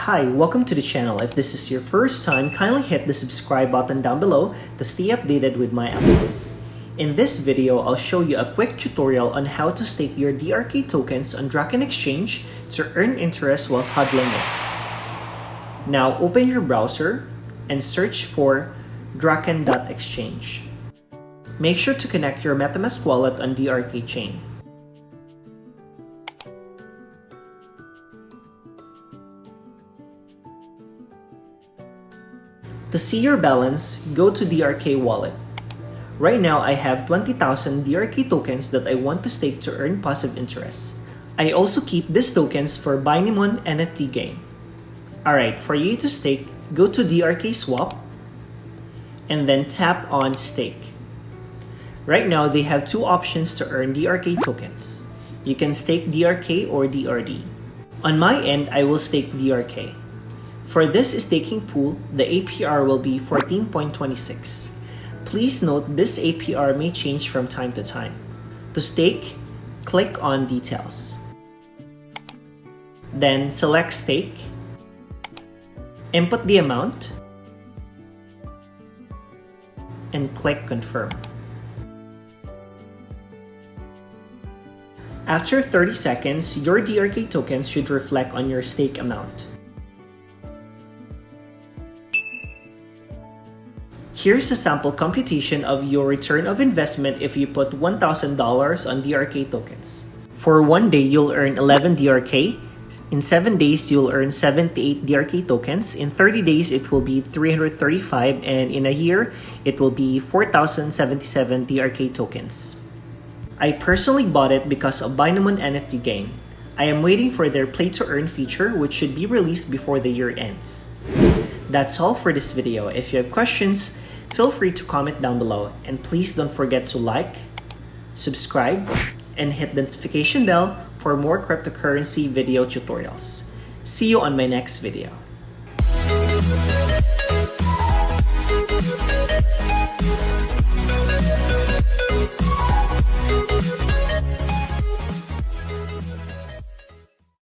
Hi, welcome to the channel. If this is your first time, kindly hit the subscribe button down below to stay updated with my uploads. In this video, I'll show you a quick tutorial on how to stake your DRK tokens on Draken Exchange to earn interest while hodling it. Now open your browser and search for Draken.exchange. Make sure to connect your Metamask wallet on DRK chain. To see your balance, go to DRK wallet. Right now, I have 20,000 DRK tokens that I want to stake to earn passive interest. I also keep these tokens for Binemon NFT Game. Alright, for you to stake, go to DRK swap and then tap on stake. Right now, they have two options to earn DRK tokens. You can stake DRK or DRD. On my end, I will stake DRK. For this staking pool, the APR will be 14.26. Please note this APR may change from time to time. To stake, click on Details. Then select Stake. Input the amount. And click Confirm. After 30 seconds, your DRK tokens should reflect on your stake amount. Here's a sample computation of your return of investment if you put $1,000 on DRK tokens. For 1 day, you'll earn 11 DRK. In 7 days, you'll earn 78 DRK tokens. In 30 days, it will be 335. And in a year, it will be 4,077 DRK tokens. I personally bought it because of Binemon NFT Game. I am waiting for their Play to Earn feature, which should be released before the year ends. That's all for this video. If you have questions, feel free to comment down below, and please don't forget to like, subscribe, and hit the notification bell for more cryptocurrency video tutorials. See you on my next video.